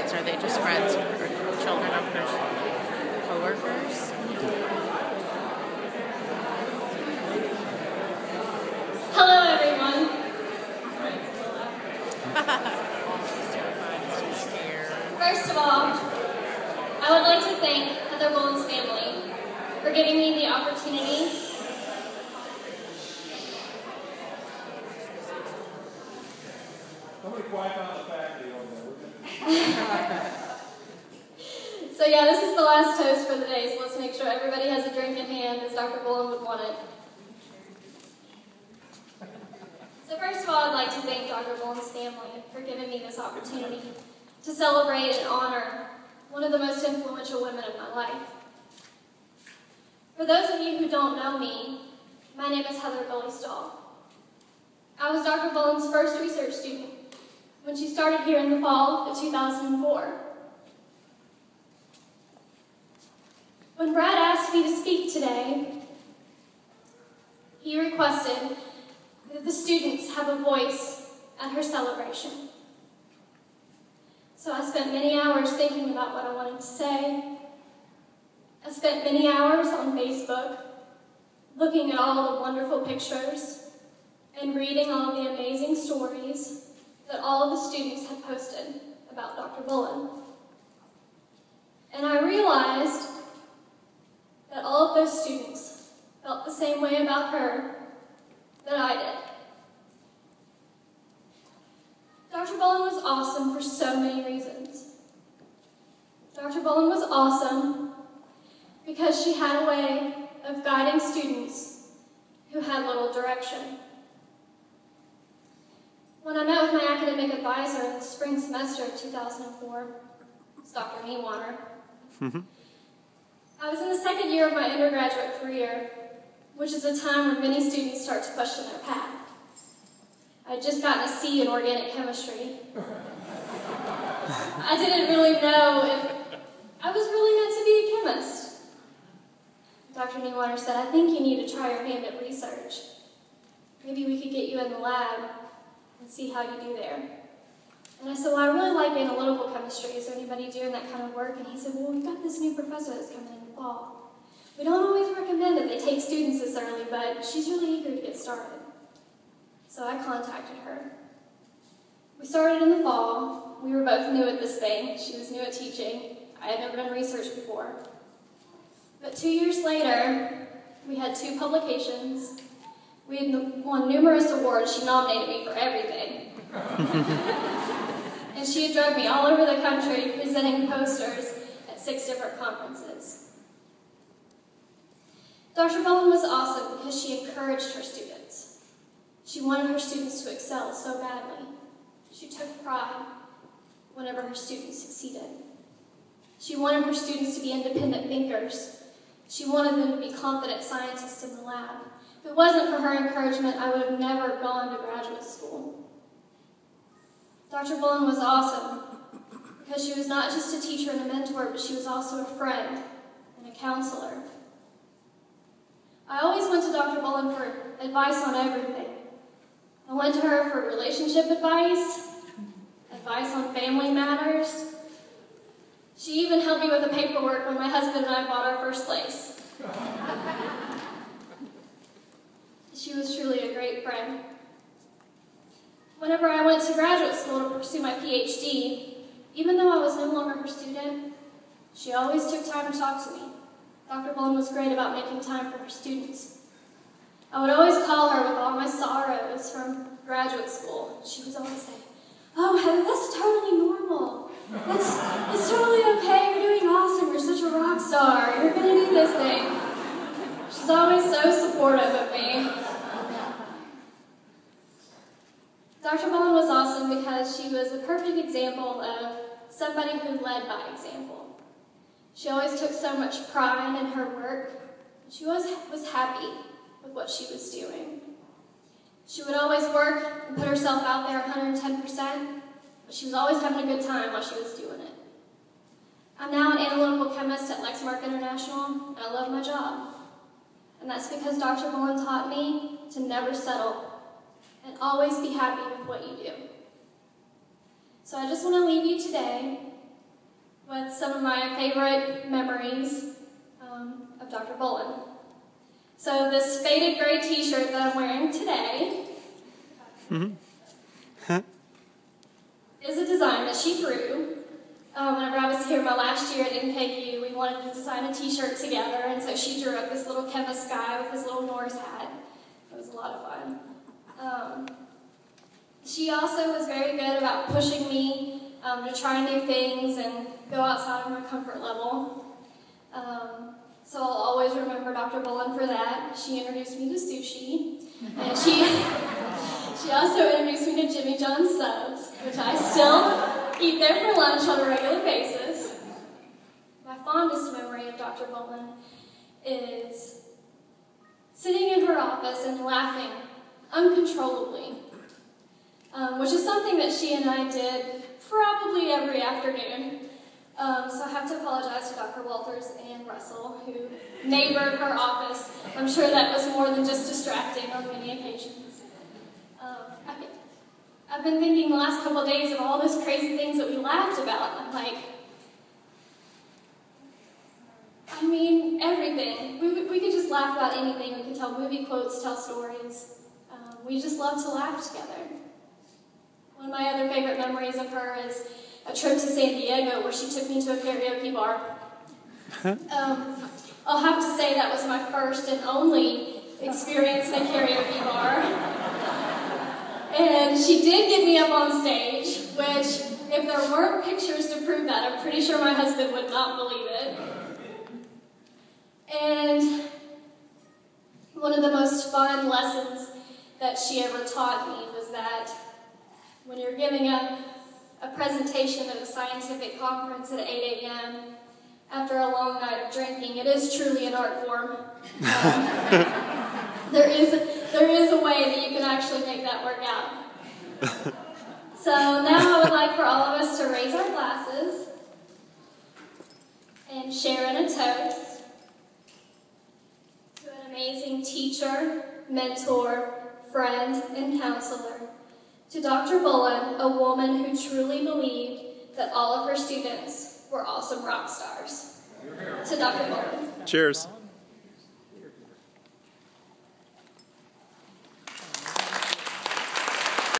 friends? Are they just friends or children of her coworkers? Hello, everyone. First of all, I would like to thank Heather Bullen's family for giving me the opportunity So yeah, this is the last toast for the day, so let's make sure everybody has a drink in hand as Dr. Bullen would want it. So first of all, I'd like to thank Dr. Bullen's family for giving me this opportunity to celebrate and honor one of the most influential women of my life. For those of you who don't know me, my name is Heather Bullen. I was Dr. Bullen's first research student when she started here in the fall of 2004. When Brad asked me to speak today, he requested that the students have a voice at her celebration. So I spent many hours thinking about what I wanted to say. I spent many hours on Facebook looking at all the wonderful pictures and reading all the amazing stories that all of the students had posted about Dr. Bullen. And I realized that all of those students felt the same way about her that I did. Dr. Bullen was awesome for so many reasons. Dr. Bullen was awesome because she had a way of guiding students who had little direction. When I met with my academic advisor in the spring semester of 2004, it's Dr. Niewaner, I was in the second year of my undergraduate career, which is a time when many students start to question their path. I had just gotten a C in organic chemistry. I didn't really know if I was really meant to be a chemist. Dr. Niewaner said, I think you need to try your hand at research. Maybe we could get you in the lab and see how you do there. And I said, well, I really like analytical chemistry. Is there anybody doing that kind of work? And he said, well, we've got this new professor that's coming in the fall. We don't always recommend that they take students this early, but she's really eager to get started. So I contacted her. We started in the fall. We were both new at this thing. She was new at teaching. I had never done research before. But 2 years later, we had 2 publications. We had won numerous awards. She nominated me for everything. And she had drugged me all over the country presenting posters at 6 different conferences. Dr. Bullen was awesome because she encouraged her students. She wanted her students to excel so badly. She took pride whenever her students succeeded. She wanted her students to be independent thinkers. She wanted them to be confident scientists in the lab. If it wasn't for her encouragement, I would have never gone to graduate school. Dr. Bullen was awesome because she was not just a teacher and a mentor, but she was also a friend and a counselor. I always went to Dr. Bullen for advice on everything. I went to her for relationship advice, advice on family matters. She even helped me with the paperwork when my husband and I bought our first place. She was truly a great friend. Whenever I went to graduate school to pursue my PhD, even though I was no longer her student, she always took time to talk to me. Dr. Bullen was great about making time for her students. I would always call her with all my sorrows from graduate school. She would always say, oh, Heather, that's totally normal. It's totally okay. You're doing awesome. You're such a rock star. You're going to do this thing. She's always so supportive of me. Dr. Bullen was awesome because she was a perfect example of somebody who led by example. She always took so much pride in her work. She was happy with what she was doing. She would always work and put herself out there 110%, but she was always having a good time while she was doing it. I'm now an analytical chemist at Lexmark International, and I love my job. And that's because Dr. Bullen taught me to never settle and always be happy with what you do. So I just want to leave you today with some of my favorite memories of Dr. Bullen. So this faded gray t-shirt that I'm wearing today is a design that she drew. Whenever I was here my last year at NKU, we wanted to design a t-shirt together, and so she drew up this little chemist guy with his little Norse hat. It was a lot of fun. She also was very good about pushing me to try new things and go outside of my comfort level. So I'll always remember Dr. Bullen for that. She introduced me to sushi, and she also introduced me to Jimmy John's subs, which I still eat there for lunch on a regular basis. My fondest memory of Dr. Bullen is sitting in her office and laughing uncontrollably, which is something that she and I did probably every afternoon. So I have to apologize to Dr. Walters and Russell, who neighbored her office. I'm sure that was more than just distracting on many occasions. I've been thinking the last couple of days of all those crazy things that we laughed about. I'm like, I mean, everything. We could just laugh about anything. We could tell movie quotes, tell stories. We just love to laugh together. One of my other favorite memories of her is a trip to San Diego where she took me to a karaoke bar. I'll have to say that was my first and only experience in a karaoke bar. And she did get me up on stage, which, if there weren't pictures to prove that, I'm pretty sure my husband would not believe it. And one of the most fun lessons that she ever taught me was that when you're giving a presentation at a scientific conference at 8 a.m. after a long night of drinking, it is truly an art form. There is a way that you can actually make that work out. So now I would like for all of us to raise our glasses and share in a toast to an amazing teacher, mentor, friend, and counselor. To Dr. Bullen, a woman who truly believed that all of her students were awesome rock stars. To Dr. Bullen. Cheers.